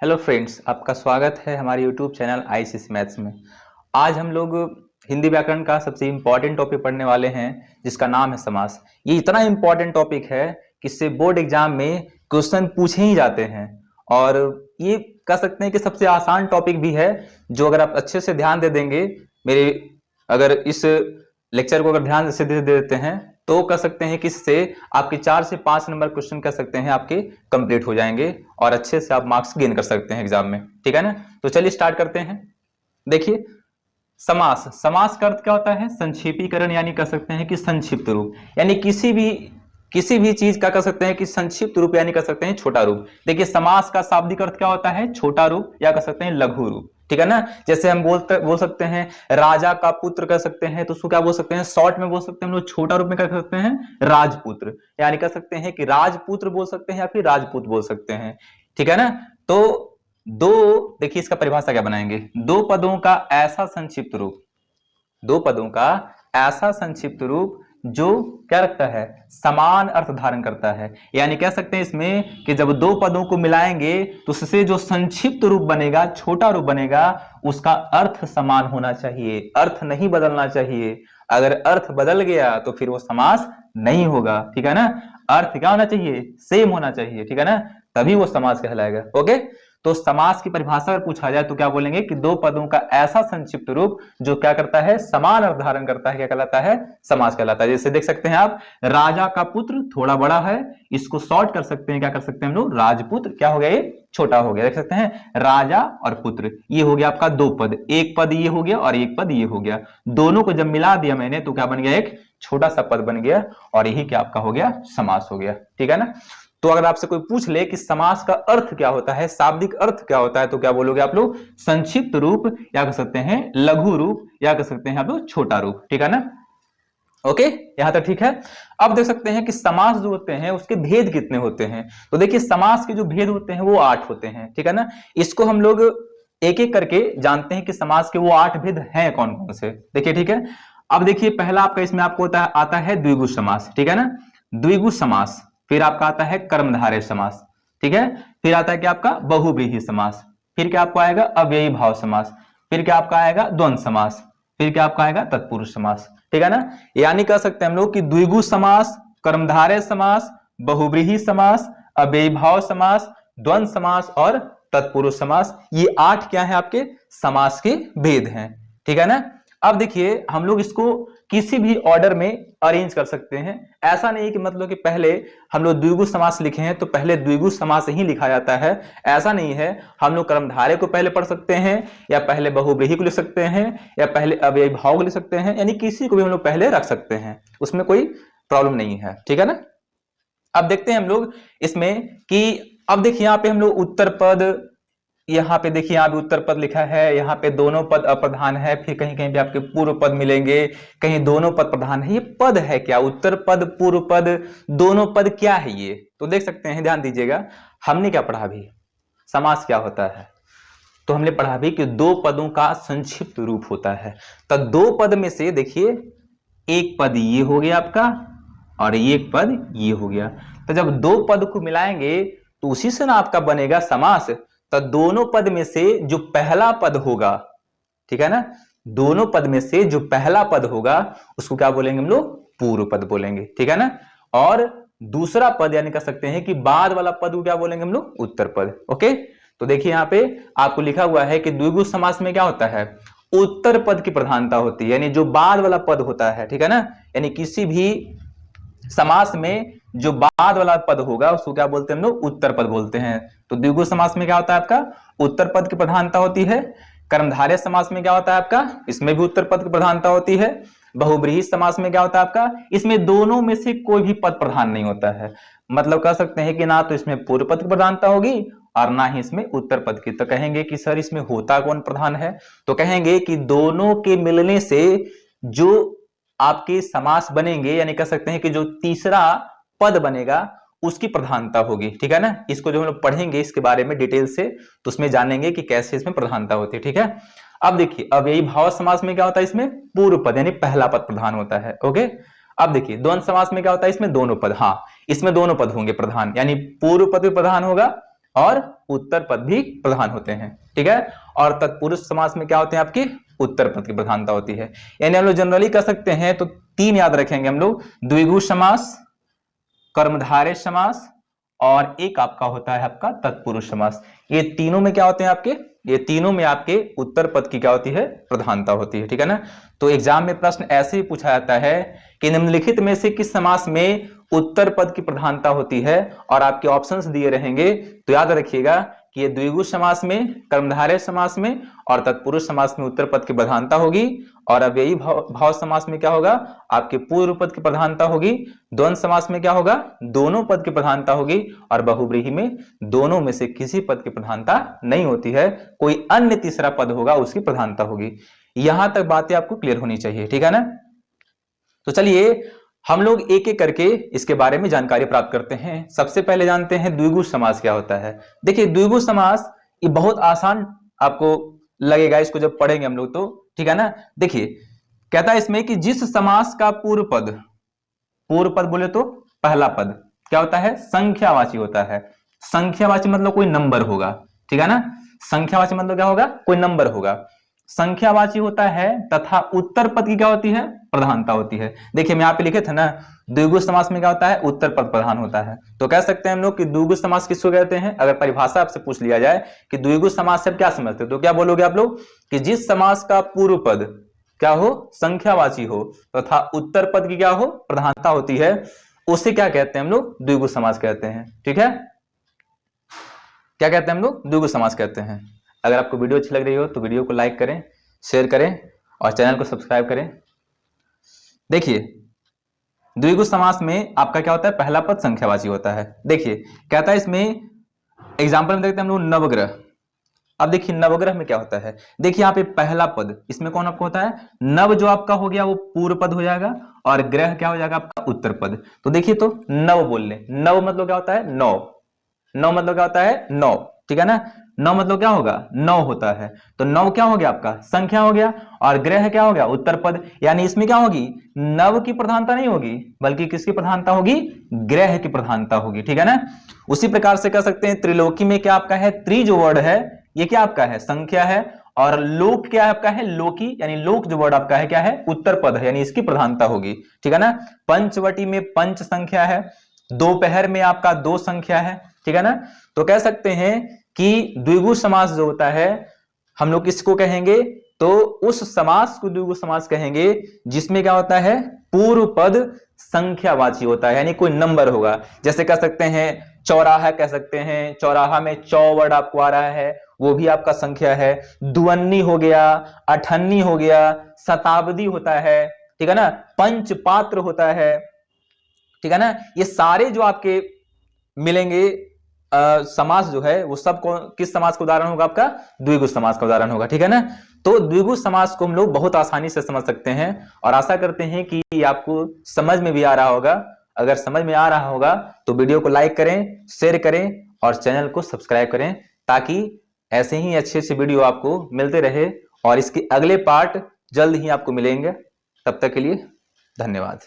Hello friends, आपका स्वागत है हमारे यूट्यूब चैनल आईसीएस मैथ्स में। आज हम लोग हिंदी व्याकरण का सबसे इम्पॉर्टेंट टॉपिक पढ़ने वाले हैं जिसका नाम है समास। ये इतना इम्पॉर्टेंट टॉपिक है कि इससे बोर्ड एग्जाम में क्वेश्चन पूछे ही जाते हैं और ये कह सकते हैं कि सबसे आसान टॉपिक भी है, जो अगर आप अच्छे से ध्यान दे देंगे, अगर इस लेक्चर को अगर ध्यान से दे देते हैं तो कह सकते हैं कि इससे आपके 4 से 5 नंबर क्वेश्चन कह सकते हैं आपके कंप्लीट हो जाएंगे और अच्छे से आप मार्क्स गेन कर सकते हैं एग्जाम में। ठीक है ना, तो चलिए स्टार्ट करते हैं। देखिए, समास का अर्थ क्या होता है? संक्षेपीकरण, यानी कह सकते हैं कि संक्षिप्त रूप, यानी किसी भी चीज का कह सकते हैं कि संक्षिप्त रूप, यानी कह सकते हैं छोटा रूप। देखिए, समास का शाब्दिक अर्थ क्या होता है? छोटा रूप या कह सकते हैं लघु रूप। ठीक है ना, जैसे हम बोल सकते हैं राजा का पुत्र कह सकते हैं, तो उसको क्या बोल सकते हैं? शॉर्ट में बोल सकते हैं हम लोग, छोटा रूप में कह सकते हैं राजपुत्र, यानी कह सकते हैं कि राजपुत्र बोल सकते हैं या फिर राजपूत बोल सकते हैं। ठीक है ना, तो देखिए इसका परिभाषा क्या बनाएंगे? दो पदों का ऐसा संक्षिप्त रूप जो क्या रखता है? समान अर्थ धारण करता है। यानी कह सकते हैं इसमें कि जब दो पदों को मिलाएंगे तो उससे जो संक्षिप्त रूप बनेगा, छोटा रूप बनेगा, उसका अर्थ समान होना चाहिए, अर्थ नहीं बदलना चाहिए। अगर अर्थ बदल गया तो फिर वो समास नहीं होगा। ठीक है ना, अर्थ क्या होना चाहिए? सेम होना चाहिए। ठीक है ना, तभी वो समास कहलाएगा। ओके, तो समास की परिभाषा अगर पूछा जाए तो क्या बोलेंगे कि दो पदों का ऐसा संक्षिप्त रूप जो क्या करता है? समान अर्थ धारण करता है, क्या कहलाता है? समास कहलाता है। जैसे देख सकते हैं आप, राजा का पुत्र थोड़ा बड़ा है, इसको शॉर्ट कर सकते हैं, क्या कर सकते हैं हम लोग? राजपुत्र। क्या हो गया? ये छोटा हो गया। देख सकते हैं, राजा और पुत्र, ये हो गया आपका दो पद, एक पद ये हो गया और एक पद ये हो गया। दोनों को जब मिला दिया मैंने तो क्या बन गया? एक छोटा सा पद बन गया और यही क्या आपका हो गया? समास हो गया। ठीक है ना, तो अगर आपसे कोई पूछ ले कि समास का अर्थ क्या होता है, शाब्दिक अर्थ क्या होता है, तो क्या बोलोगे आप लोग? संक्षिप्त रूप, या कह सकते हैं लघु रूप, या कह सकते हैं आप लोग छोटा रूप। ठीक है ना, ओके, यहां तक ठीक है। अब देख सकते हैं कि समास जो होते हैं उसके भेद कितने होते हैं। तो देखिए, समास के जो भेद होते हैं वो 8 होते हैं। ठीक है ना, इसको हम लोग एक एक करके जानते हैं कि समास के वो 8 भेद हैं कौन कौन से। देखिए, ठीक है, अब देखिए, पहला आपका इसमें आपको आता है द्विगु समास। ठीक है ना, द्विगु समास। फिर आपका आता है कर्मधारय समास। ठीक है, फिर आता है क्या आपका? बहुव्रीहि समास। फिर क्या आपको आएगा? अव्ययी भाव समास। फिर क्या आपका आएगा? द्वंद्व समास। फिर क्या आपका आएगा? तत्पुरुष समास। ठीक है ना, यानी कह सकते हैं हम लोग कि द्विगु समास, कर्मधारय समास, बहुव्रीहि समास, अव्ययी भाव समास, द्वंद्व समास और तत्पुरुष समास, ये 8 क्या है? आपके समास के भेद हैं। ठीक है ना, अब देखिए, हम लोग इसको किसी भी ऑर्डर में अरेंज कर सकते हैं। ऐसा नहीं कि मतलब कि पहले हम लोग द्विगु समास लिखे हैं तो पहले द्विगु समास ही लिखा जाता है, ऐसा नहीं है। हम लोग कर्मधारय को पहले पढ़ सकते हैं, या पहले बहुव्रीहि को लिख सकते हैं, या पहले अव्ययी भाव को लिख सकते हैं, यानी किसी को भी हम लोग पहले रख सकते हैं, उसमें कोई प्रॉब्लम नहीं है। ठीक है ना, अब देखते हैं हम लोग इसमें कि अब देखिए यहाँ पे हम लोग उत्तर पद, यहाँ पे देखिए यहाँ पे उत्तर पद लिखा है, यहाँ पे दोनों पद अप्रधान है, फिर कहीं कहीं पे आपके पूर्व पद मिलेंगे, कहीं दोनों पद प्रधान है। ये पद है क्या? उत्तर पद, पूर्व पद, दोनों पद क्या है ये? तो देख सकते हैं, ध्यान दीजिएगा, हमने क्या पढ़ा अभी? समास क्या होता है? तो हमने पढ़ा भी कि दो पदों का संक्षिप्त रूप होता है। तो दो पद में से देखिए, एक पद ये हो गया आपका और एक पद ये हो गया। तो जब दो पद को मिलाएंगे तो उसी से ना आपका बनेगा समास। तो दोनों पद में से जो पहला पद होगा, ठीक है ना, दोनों पद में से जो पहला पद होगा उसको क्या बोलेंगे हम लोग? पूर्व पद बोलेंगे। ठीक है ना, और दूसरा पद यानी कह सकते हैं कि बाद वाला पद को क्या बोलेंगे हम लोग? उत्तर पद। ओके, तो देखिए यहाँ पे आपको लिखा हुआ है कि द्विगु समास में क्या होता है? उत्तर पद की प्रधानता होती है, यानी जो बाद वाला पद होता है। ठीक है ना, यानी किसी भी समास में जो बाद वाला पद होगा उसको क्या बोलते हैं हम लोग? उत्तर पद बोलते हैं। तो द्विगु समास में क्या होता है आपका? उत्तर पद की प्रधानता होती है। कर्मधारय समास में क्या होता है आपका? इसमें भी उत्तर पद की प्रधानता होती है। बहुव्रीहि समास में क्या होता है आपका? इसमें दोनों में से कोई भी पद प्रधान नहीं होता है। मतलब कह सकते हैं कि ना तो इसमें पूर्व पद की प्रधानता होगी और ना ही इसमें उत्तर पद की। तो कहेंगे कि सर इसमें होता कौन प्रधान है? तो कहेंगे कि दोनों के मिलने से जो आपके समास बनेंगे, यानी कह सकते हैं कि जो तीसरा पद बनेगा उसकी प्रधानता होगी। ठीक है ना, इसको जो हम लोग पढ़ेंगे इसके बारे में डिटेल से, तो उसमें जानेंगे कि कैसे इसमें प्रधानता होती है। ठीक है, अब देखिए, अव्ययी भाव समास में क्या होता है? इसमें पूर्व पद यानी पहला पद प्रधान होता है। ओके, अब देखिए द्वंद्व समास में क्या होता है? इसमें दोनों पद, हाँ, इसमें दोनों पद होंगे प्रधान, यानी पूर्व पद भी प्रधान होगा और उत्तर पद भी प्रधान होते हैं, ठीक है। और तत्पुरुष समास में क्या होते हैं आपके, उत्तर पद की प्रधानता होती है। यानी हम लोग जनरली कह सकते हैं तो 3 याद रखेंगे हम लोग, द्विगु समास, कर्मधारय समास और एक आपका होता है आपका तत्पुरुष समास। ये तीनों में क्या होते हैं आपके, ये तीनों में आपके उत्तर पद की क्या होती है, प्रधानता होती है, ठीक है ना। तो एग्जाम में प्रश्न ऐसे ही पूछा जाता है कि निम्नलिखित में से किस समास में उत्तर पद की प्रधानता होती है, और आपके ऑप्शंस दिए रहेंगे। तो याद रखिएगा कि ये द्विगु समास में, कर्मधारय समास में और तत्पुरुष समास में उत्तर पद की प्रधानता होगी, और अव्ययी भाव समास में क्या होगा, आपके पूर्व पद की प्रधानता होगी। द्वंद्व समास में क्या होगा, दोनों पद की प्रधानता होगी, और बहुव्रीहि में दोनों में से किसी पद की प्रधानता नहीं होती है, कोई अन्य तीसरा पद होगा उसकी प्रधानता होगी। यहां तक बातें आपको क्लियर होनी चाहिए, ठीक है ना। तो चलिए हम लोग एक एक करके इसके बारे में जानकारी प्राप्त करते हैं। सबसे पहले जानते हैं द्विगु समास क्या होता है। देखिए द्विगु समास ये बहुत आसान आपको लगेगा इसको जब पढ़ेंगे हम लोग तो, ठीक है ना। देखिए कहता है इसमें कि जिस समास का पूर्व पद बोले तो पहला पद क्या होता है, संख्यावाची होता है। संख्यावाची मतलब कोई नंबर होगा, ठीक है ना। संख्यावाची मतलब क्या होगा, कोई नंबर होगा, संख्यावाची होता है, तथा उत्तर पद की क्या होती है, प्रधानता होती है। देखिए मैं यहाँ पे लिखे थे ना, द्विगु समास में क्या होता है, उत्तर पद प्रधान होता है। तो कह सकते हैं हम लोग कि द्विगु समास किसको कहते हैं। अगर परिभाषा आपसे पूछ लिया जाए कि द्विगु समास से क्या समझते हो, तो क्या बोलोगे आप लोग कि जिस समास का पूर्व पद क्या हो, संख्यावाची हो, तथा उत्तर पद की क्या हो, प्रधानता होती है, उसे क्या कहते हैं हम लोग, द्विगु समास कहते हैं, ठीक है। क्या कहते हैं हम लोग, द्विगु समास कहते हैं। अगर आपको वीडियो अच्छी लग रही हो तो वीडियो को लाइक करें, शेयर करें और चैनल को सब्सक्राइब करें। देखिए द्विगु समास में आपका क्या होता है, पहला पद संख्यावाची होता है। देखिए कहता है इसमें एग्जांपल में देखते हैं हम लोग नवग्रह। अब देखिए नवग्रह में क्या होता है, देखिए यहाँ पे पहला पद इसमें कौन आपको होता है, नव जो आपका हो गया वो पूर्व पद हो जाएगा, और ग्रह क्या हो जाएगा आपका उत्तर पद। तो देखिए तो नव बोल ले, नव मतलब क्या होता है, नौ, नौ मतलब क्या होता है, नौ, ठीक है ना। नौ मतलब क्या होगा, नौ होता है। तो नौ क्या हो गया आपका, संख्या हो गया, और ग्रह क्या हो गया, उत्तर पद। यानी इसमें क्या होगी, नव की प्रधानता नहीं होगी, बल्कि किसकी प्रधानता होगी, ग्रह की प्रधानता होगी, ठीक है ना। उसी प्रकार से कह सकते हैं त्रिलोकी में क्या आपका है, त्रि जो वर्ड है ये क्या आपका है, संख्या है, और लोक क्या आपका है, लोकी, यानी लोक जो वर्ड आपका है क्या है, उत्तर पद है, यानी इसकी प्रधानता होगी, ठीक है ना। पंचवटी में पंच संख्या है, दोपहर में आपका दो संख्या है, ठीक है ना। तो कह सकते हैं कि द्विगु समास जो होता है हम लोग किसको कहेंगे, तो उस समास को द्विगु समास कहेंगे जिसमें क्या होता है, पूर्व पद संख्यावाची होता है, यानी कोई नंबर होगा। जैसे कह सकते हैं चौराहा, कह सकते हैं चौराहा में चौ वर्ड आपको आ रहा है, वो भी आपका संख्या है। दुअन्नी हो गया, अठन्नी हो गया, शताब्दी होता है, ठीक है ना, पंचपात्र होता है, ठीक है ना। ये सारे जो आपके मिलेंगे समास जो है वो सब किस समास का उदाहरण होगा, आपका द्विगु समास का उदाहरण होगा, ठीक है ना। तो द्विगु समास को हम लोग बहुत आसानी से समझ सकते हैं, और आशा करते हैं कि आपको समझ में भी आ रहा होगा। अगर समझ में आ रहा होगा तो वीडियो को लाइक करें, शेयर करें और चैनल को सब्सक्राइब करें, ताकि ऐसे ही अच्छे अच्छे वीडियो आपको मिलते रहे, और इसके अगले पार्ट जल्द ही आपको मिलेंगे। तब तक के लिए धन्यवाद।